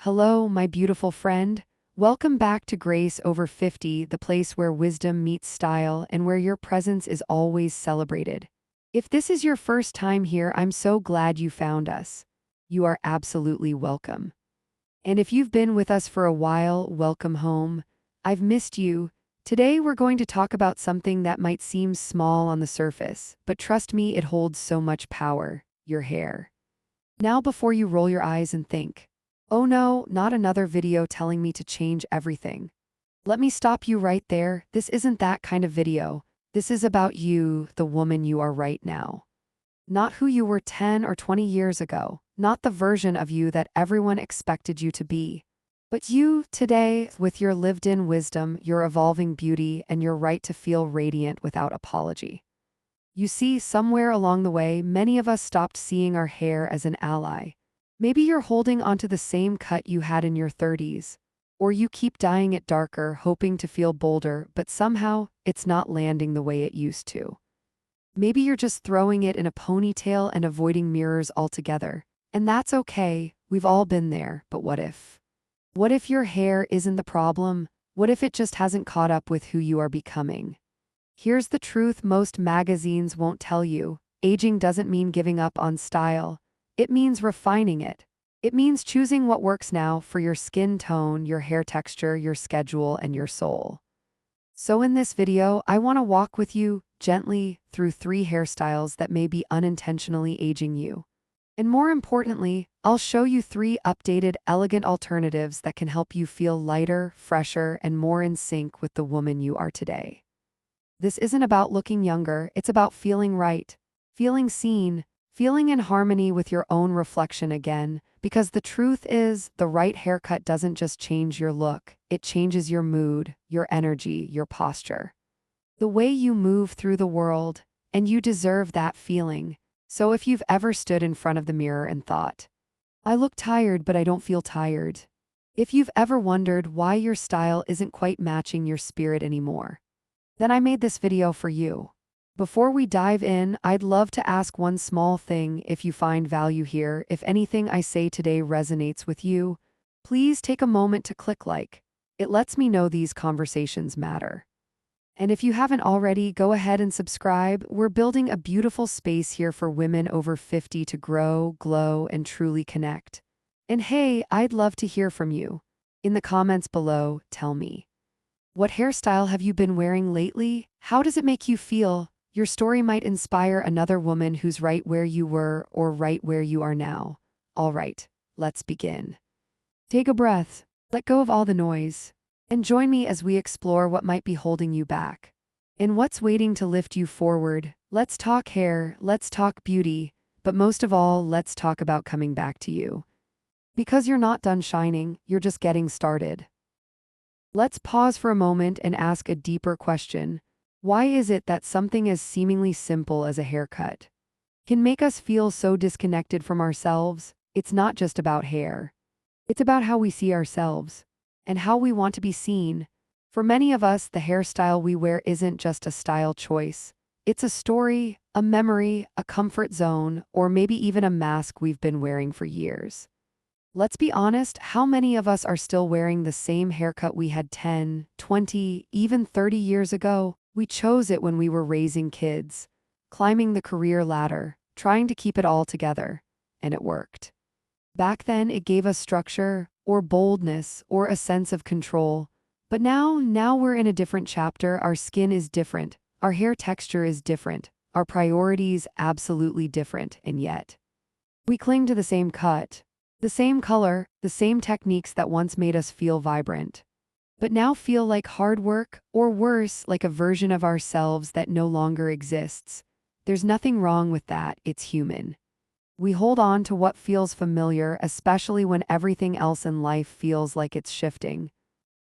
Hello, my beautiful friend. Welcome back to Grace Over 50, the place where wisdom meets style and where your presence is always celebrated. If this is your first time here, I'm so glad you found us. You are absolutely welcome. And if you've been with us for a while, welcome home. I've missed you. Today, we're going to talk about something that might seem small on the surface, but trust me, it holds so much power: your hair. Now, before you roll your eyes and think, "Oh no, not another video telling me to change everything," let me stop you right there. This isn't that kind of video. This is about you, the woman you are right now. Not who you were 10 or 20 years ago, not the version of you that everyone expected you to be, but you today, with your lived-in wisdom, your evolving beauty, and your right to feel radiant without apology. You see, somewhere along the way, many of us stopped seeing our hair as an ally. Maybe you're holding onto the same cut you had in your 30s, or you keep dyeing it darker, hoping to feel bolder, but somehow it's not landing the way it used to. Maybe you're just throwing it in a ponytail and avoiding mirrors altogether. And that's okay, we've all been there, but what if? What if your hair isn't the problem? What if it just hasn't caught up with who you are becoming? Here's the truth most magazines won't tell you. Aging doesn't mean giving up on style. It means refining it. It means choosing what works now for your skin tone, your hair texture, your schedule, and your soul. So in this video, I want to walk with you gently through 3 hairstyles that may be unintentionally aging you. And more importantly, I'll show you 3 updated, elegant alternatives that can help you feel lighter, fresher, and more in sync with the woman you are today. This isn't about looking younger, it's about feeling right, feeling seen, feeling in harmony with your own reflection again, because the truth is, the right haircut doesn't just change your look, it changes your mood, your energy, your posture. The way you move through the world, and you deserve that feeling. So if you've ever stood in front of the mirror and thought, "I look tired, but I don't feel tired." If you've ever wondered why your style isn't quite matching your spirit anymore, then I made this video for you. Before we dive in, I'd love to ask one small thing. If you find value here, if anything I say today resonates with you, please take a moment to click like. It lets me know these conversations matter. And if you haven't already, go ahead and subscribe. We're building a beautiful space here for women over 50 to grow, glow, and truly connect. And hey, I'd love to hear from you. In the comments below, tell me, what hairstyle have you been wearing lately? How does it make you feel? Your story might inspire another woman who's right where you were or right where you are now. All right, let's begin. Take a breath, let go of all the noise, and join me as we explore what might be holding you back and what's waiting to lift you forward. Let's talk hair, let's talk beauty, but most of all, let's talk about coming back to you. Because you're not done shining, you're just getting started. Let's pause for a moment and ask a deeper question. Why is it that something as seemingly simple as a haircut can make us feel so disconnected from ourselves? It's not just about hair. It's about how we see ourselves and how we want to be seen. For many of us, the hairstyle we wear isn't just a style choice. It's a story, a memory, a comfort zone, or maybe even a mask we've been wearing for years. Let's be honest, how many of us are still wearing the same haircut we had 10, 20, even 30 years ago? We chose it when we were raising kids, climbing the career ladder, trying to keep it all together, and it worked. Back then, it gave us structure, or boldness, or a sense of control. But now we're in a different chapter. Our skin is different, our hair texture is different, our priorities absolutely different, and yet we cling to the same cut, the same color, the same techniques that once made us feel vibrant, but now feel like hard work, or worse, like a version of ourselves that no longer exists. There's nothing wrong with that, it's human. We hold on to what feels familiar, especially when everything else in life feels like it's shifting.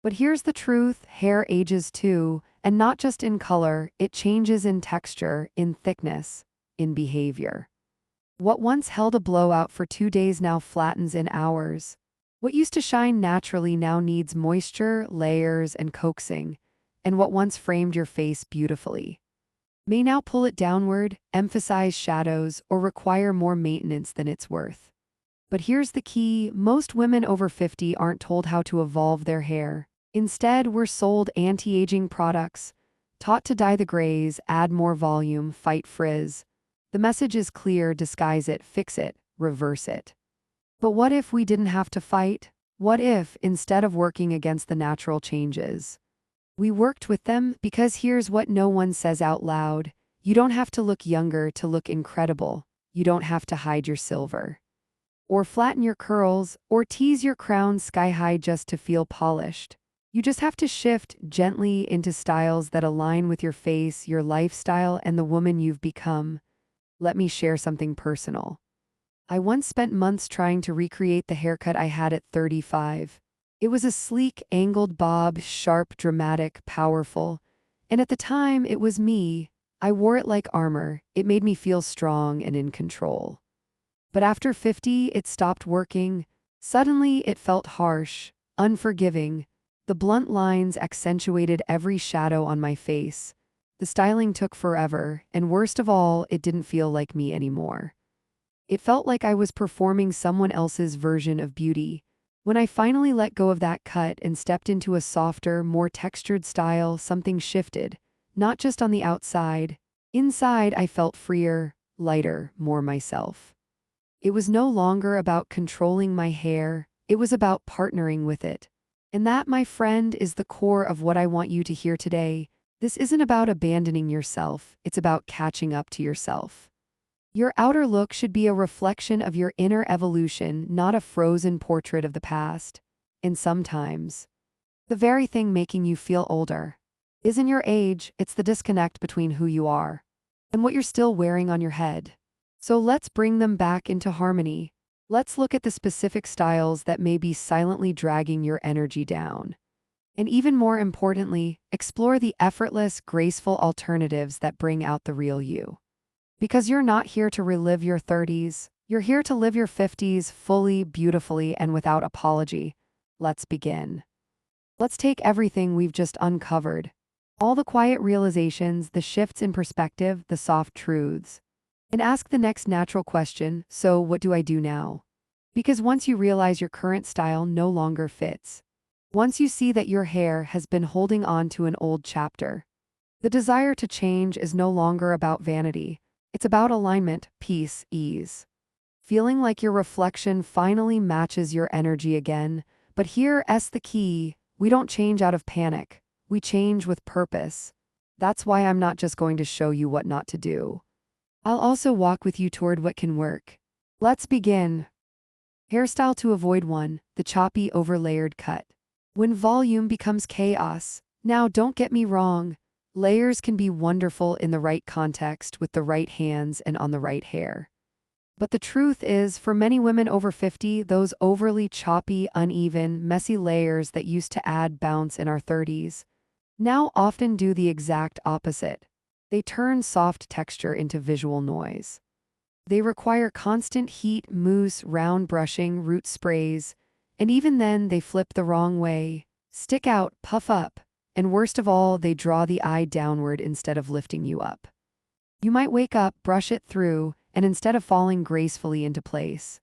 But here's the truth, hair ages too, and not just in color, it changes in texture, in thickness, in behavior. What once held a blowout for 2 days now flattens in hours. What used to shine naturally now needs moisture, layers, and coaxing, and what once framed your face beautifully may now pull it downward, emphasize shadows, or require more maintenance than it's worth. But here's the key: most women over 50 aren't told how to evolve their hair. Instead, we're sold anti-aging products, taught to dye the grays, add more volume, fight frizz. The message is clear: disguise it, fix it, reverse it. But what if we didn't have to fight? What if, instead of working against the natural changes, we worked with them? Because here's what no one says out loud: you don't have to look younger to look incredible. You don't have to hide your silver, or flatten your curls, or tease your crown sky high just to feel polished. You just have to shift gently into styles that align with your face, your lifestyle, and the woman you've become. Let me share something personal. I once spent months trying to recreate the haircut I had at 35. It was a sleek, angled bob, sharp, dramatic, powerful. And at the time, it was me. I wore it like armor. It made me feel strong and in control. But after 50, it stopped working. Suddenly, it felt harsh, unforgiving. The blunt lines accentuated every shadow on my face. The styling took forever, and worst of all, it didn't feel like me anymore. It felt like I was performing someone else's version of beauty. When I finally let go of that cut and stepped into a softer, more textured style, something shifted. Not just on the outside. Inside, I felt freer, lighter, more myself. It was no longer about controlling my hair, it was about partnering with it. And that, my friend, is the core of what I want you to hear today. This isn't about abandoning yourself, it's about catching up to yourself. Your outer look should be a reflection of your inner evolution, not a frozen portrait of the past. And sometimes, the very thing making you feel older isn't your age, it's the disconnect between who you are and what you're still wearing on your head. So let's bring them back into harmony. Let's look at the specific styles that may be silently dragging your energy down. And even more importantly, explore the effortless, graceful alternatives that bring out the real you. Because you're not here to relive your 30s, you're here to live your 50s fully, beautifully, and without apology. Let's begin. Let's take everything we've just uncovered. All the quiet realizations, the shifts in perspective, the soft truths. And ask the next natural question: so what do I do now? Because once you realize your current style no longer fits, once you see that your hair has been holding on to an old chapter, the desire to change is no longer about vanity. It's about alignment, peace, ease. Feeling like your reflection finally matches your energy again. But here's the key: we don't change out of panic. We change with purpose. That's why I'm not just going to show you what not to do. I'll also walk with you toward what can work. Let's begin. Hairstyle to avoid: 1. The choppy, overlayered cut. When volume becomes chaos. Now, don't get me wrong. Layers can be wonderful in the right context, with the right hands and on the right hair. But the truth is, for many women over 50, those overly choppy, uneven, messy layers that used to add bounce in our 30s now often do the exact opposite. They turn soft texture into visual noise. They require constant heat, mousse, round brushing, root sprays, and even then they flip the wrong way, stick out, puff up, and worst of all, they draw the eye downward instead of lifting you up. You might wake up, brush it through, and instead of falling gracefully into place,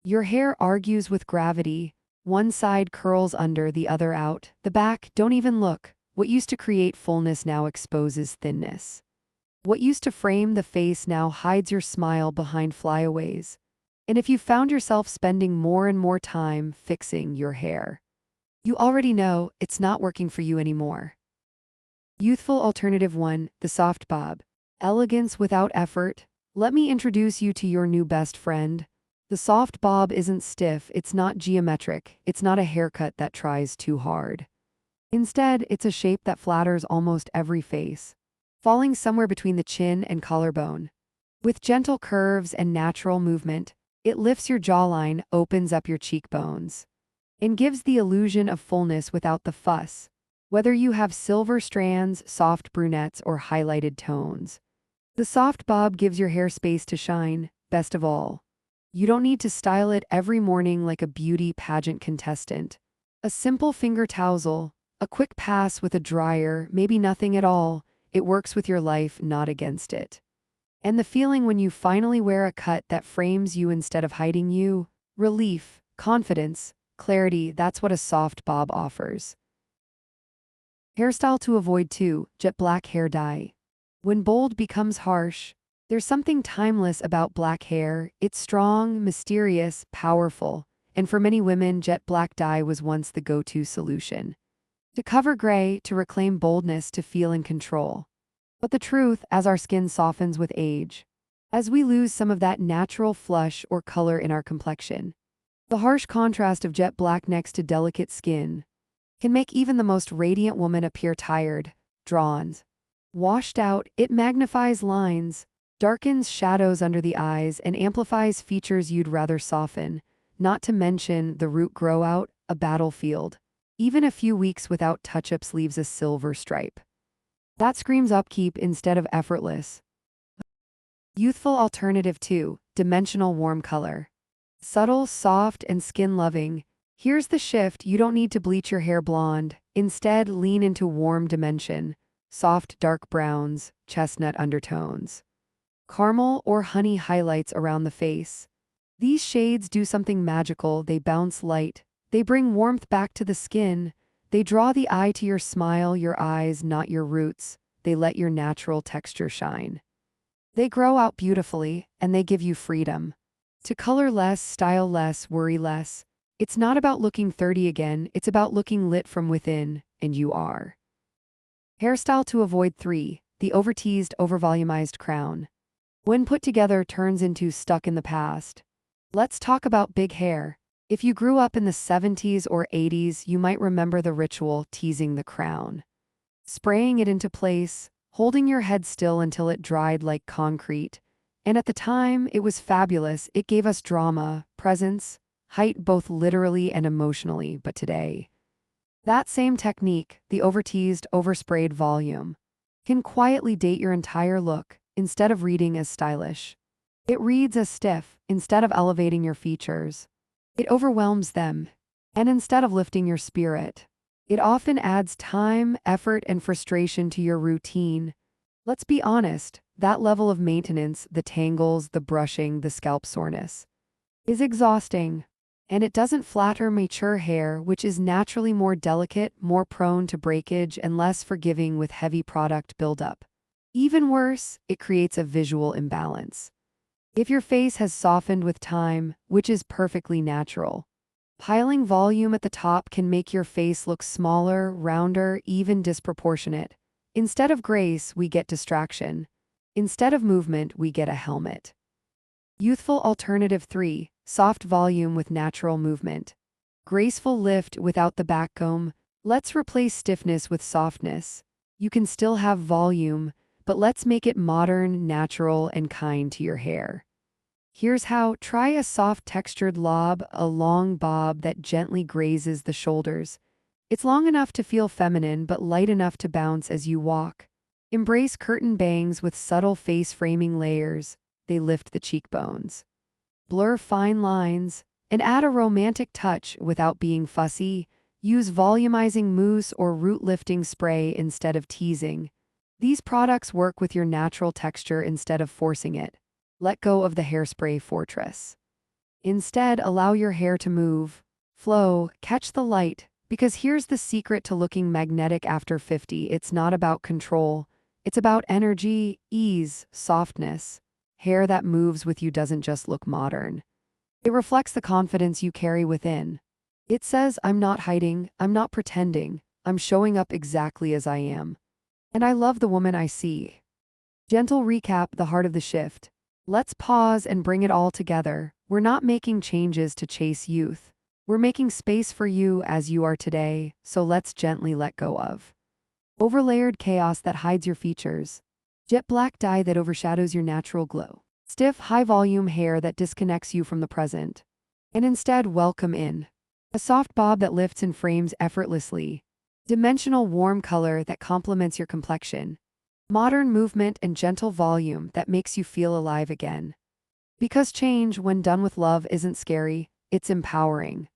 your hair argues with gravity. One side curls under, the other out. The back, don't even look. What used to create fullness now exposes thinness. What used to frame the face now hides your smile behind flyaways. And if you found yourself spending more and more time fixing your hair, you already know it's not working for you anymore. Youthful alternative 1, the soft bob. Elegance without effort. Let me introduce you to your new best friend. The soft bob isn't stiff, it's not geometric, it's not a haircut that tries too hard. Instead, it's a shape that flatters almost every face, falling somewhere between the chin and collarbone. With gentle curves and natural movement, it lifts your jawline, opens up your cheekbones, and gives the illusion of fullness without the fuss. Whether you have silver strands, soft brunettes, or highlighted tones, the soft bob gives your hair space to shine. Best of all, you don't need to style it every morning like a beauty pageant contestant. A simple finger tousle, a quick pass with a dryer, maybe nothing at all. It works with your life, not against it. And the feeling when you finally wear a cut that frames you instead of hiding you, Relief, confidence, clarity, that's what a soft bob offers. Hairstyle to avoid too, jet black hair dye. When bold becomes harsh, there's something timeless about black hair. It's strong, mysterious, powerful, and for many women, jet black dye was once the go-to solution. To cover gray, to reclaim boldness, to feel in control. But the truth, as our skin softens with age, as we lose some of that natural flush or color in our complexion, the harsh contrast of jet black next to delicate skin can make even the most radiant woman appear tired, drawn, washed out. It magnifies lines, darkens shadows under the eyes, and amplifies features you'd rather soften, not to mention the root grow out, a battlefield. Even a few weeks without touch-ups leaves a silver stripe. That screams upkeep instead of effortless. Youthful alternative 2, dimensional warm color. Subtle, soft, and skin-loving. Here's the shift: you don't need to bleach your hair blonde. Instead, lean into warm dimension. Soft dark browns, chestnut undertones, caramel or honey highlights around the face. These shades do something magical. They bounce light. They bring warmth back to the skin. They draw the eye to your smile, your eyes, not your roots. They let your natural texture shine. They grow out beautifully, and they give you freedom. To color less, style less, worry less. It's not about looking 30 again, it's about looking lit from within, and you are. Hairstyle to avoid 3, the over-teased, over-volumized crown. When put together, turns into stuck in the past. Let's talk about big hair. If you grew up in the 70s or 80s, you might remember the ritual: teasing the crown. Spraying it into place, holding your head still until it dried like concrete. And at the time, it was fabulous. It gave us drama, presence, height, both literally and emotionally. But today, that same technique, the over-teased, oversprayed volume, can quietly date your entire look. Instead of reading as stylish, it reads as stiff. Instead of elevating your features, it overwhelms them. And instead of lifting your spirit, it often adds time, effort, and frustration to your routine. Let's be honest, that level of maintenance, the tangles, the brushing, the scalp soreness, is exhausting. And it doesn't flatter mature hair, which is naturally more delicate, more prone to breakage, and less forgiving with heavy product buildup. Even worse, it creates a visual imbalance. If your face has softened with time, which is perfectly natural, piling volume at the top can make your face look smaller, rounder, even disproportionate. Instead of grace, we get distraction. Instead of movement, we get a helmet. Youthful alternative 3, soft volume with natural movement. Graceful lift without the backcomb. Let's replace stiffness with softness. You can still have volume, but let's make it modern, natural, and kind to your hair. Here's how: try a soft textured lob, a long bob that gently grazes the shoulders. It's long enough to feel feminine but light enough to bounce as you walk. Embrace curtain bangs with subtle face framing layers. They lift the cheekbones, blur fine lines, and add a romantic touch without being fussy. Use volumizing mousse or root lifting spray instead of teasing. These products work with your natural texture instead of forcing it. Let go of the hairspray fortress. Instead, allow your hair to move, flow, catch the light, because here's the secret to looking magnetic after 50. It's not about control. It's about energy, ease, softness. Hair that moves with you doesn't just look modern. It reflects the confidence you carry within. It says, I'm not hiding, I'm not pretending, I'm showing up exactly as I am. And I love the woman I see. Gentle recap: the heart of the shift. Let's pause and bring it all together. We're not making changes to chase youth. We're making space for you as you are today, so let's gently let go of overlayered chaos that hides your features, jet black dye that overshadows your natural glow, stiff, high-volume hair that disconnects you from the present, and instead welcome in a soft bob that lifts and frames effortlessly, dimensional warm color that complements your complexion, modern movement, and gentle volume that makes you feel alive again. Because change, when done with love, isn't scary, it's empowering.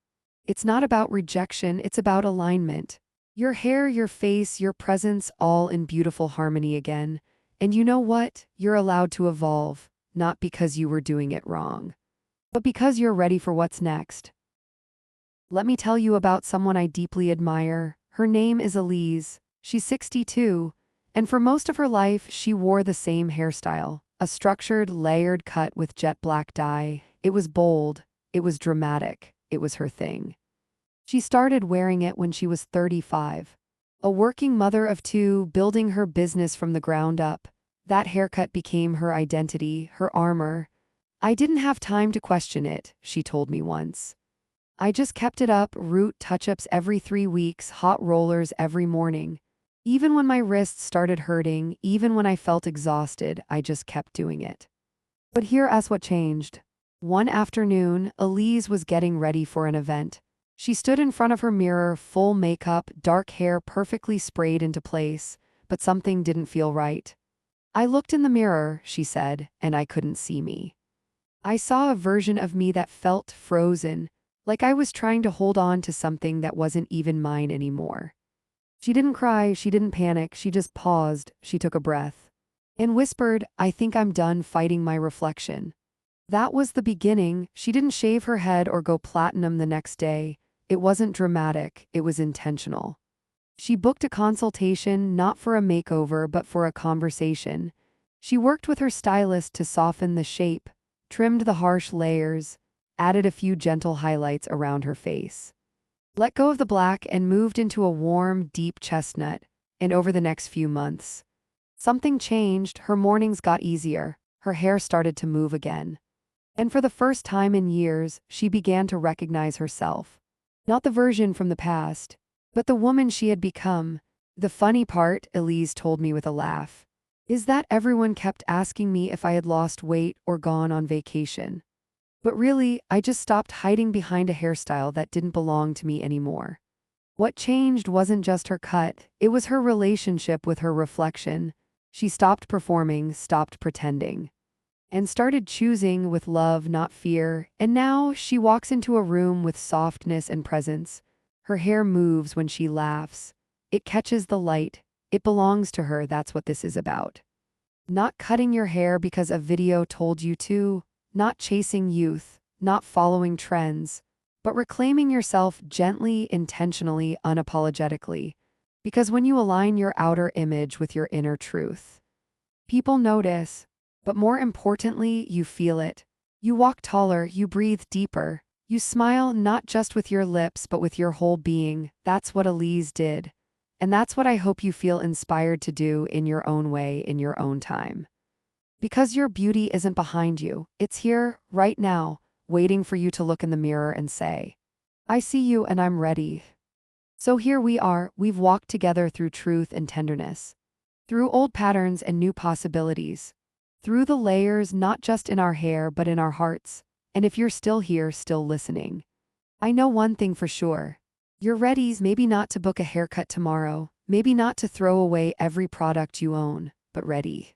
It's not about rejection, it's about alignment. Your hair, your face, your presence, all in beautiful harmony again. And you know what? You're allowed to evolve, not because you were doing it wrong, but because you're ready for what's next. Let me tell you about someone I deeply admire. Her name is Elise. She's 62, and for most of her life, she wore the same hairstyle, a structured, layered cut with jet black dye. It was bold, it was dramatic, it was her thing. She started wearing it when she was 35. A working mother of two, building her business from the ground up. That haircut became her identity, her armor. I didn't have time to question it, she told me once. I just kept it up, root touch-ups every 3 weeks, hot rollers every morning. Even when my wrists started hurting, even when I felt exhausted, I just kept doing it. But here's what changed. One afternoon, Elise was getting ready for an event. She stood in front of her mirror, full makeup, dark hair perfectly sprayed into place, but something didn't feel right. I looked in the mirror, she said, and I couldn't see me. I saw a version of me that felt frozen, like I was trying to hold on to something that wasn't even mine anymore. She didn't cry, she didn't panic, she just paused, she took a breath, and whispered, "I think I'm done fighting my reflection." That was the beginning. She didn't shave her head or go platinum the next day. It wasn't dramatic, it was intentional. She booked a consultation not for a makeover but for a conversation. She worked with her stylist to soften the shape, trimmed the harsh layers, added a few gentle highlights around her face. Let go of the black and moved into a warm, deep chestnut, and over the next few months, something changed. Her mornings got easier, her hair started to move again. And for the first time in years, she began to recognize herself. Not the version from the past, but the woman she had become. The funny part, Elise told me with a laugh, is that everyone kept asking me if I had lost weight or gone on vacation. But really, I just stopped hiding behind a hairstyle that didn't belong to me anymore. What changed wasn't just her cut, it was her relationship with her reflection. She stopped performing, stopped pretending, and started choosing with love, not fear. And now she walks into a room with softness and presence. Her hair moves when she laughs. It catches the light. It belongs to her. That's what this is about. Not cutting your hair because a video told you to, not chasing youth, not following trends, but reclaiming yourself gently, intentionally, unapologetically. Because when you align your outer image with your inner truth, people notice. But more importantly, you feel it. You walk taller, you breathe deeper, you smile not just with your lips but with your whole being. That's what Elise did. And that's what I hope you feel inspired to do in your own way, in your own time. Because your beauty isn't behind you, it's here, right now, waiting for you to look in the mirror and say, "I see you and I'm ready." So here we are, we've walked together through truth and tenderness, through old patterns and new possibilities, through the layers not just in our hair but in our hearts. And if you're still here, still listening, I know one thing for sure. You're ready, maybe not to book a haircut tomorrow, maybe not to throw away every product you own, but ready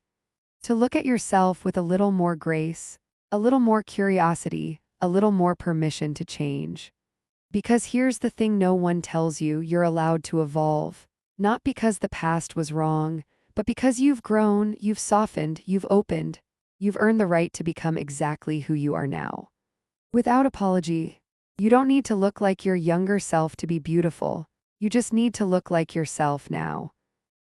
to look at yourself with a little more grace, a little more curiosity, a little more permission to change. Because here's the thing no one tells you: you're allowed to evolve, not because the past was wrong, but because you've grown, you've softened, you've opened, you've earned the right to become exactly who you are now. Without apology. You don't need to look like your younger self to be beautiful. You just need to look like yourself now.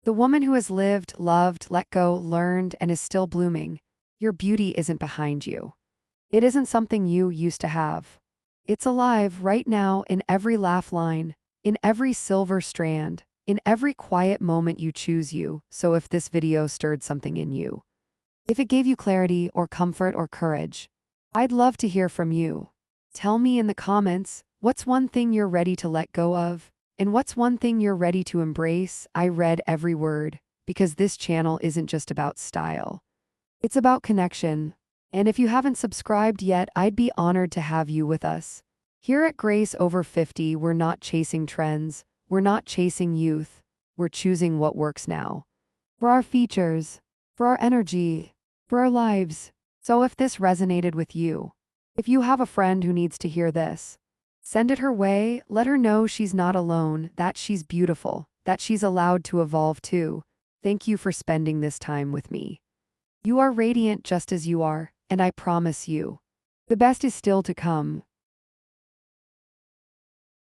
The woman who has lived, loved, let go, learned, and is still blooming. Your beauty isn't behind you. It isn't something you used to have. It's alive right now in every laugh line, in every silver strand, in every quiet moment you choose you. So if this video stirred something in you, if it gave you clarity or comfort or courage, I'd love to hear from you. Tell me in the comments, what's one thing you're ready to let go of? And what's one thing you're ready to embrace? I read every word, because this channel isn't just about style. It's about connection. And if you haven't subscribed yet, I'd be honored to have you with us. Here at Grace Over 50, we're not chasing trends. We're not chasing youth. We're choosing what works now. For our features, for our energy, for our lives. So if this resonated with you, if you have a friend who needs to hear this, send it her way. Let her know she's not alone, that she's beautiful, that she's allowed to evolve too. Thank you for spending this time with me. You are radiant just as you are, and I promise you, The best is still to come.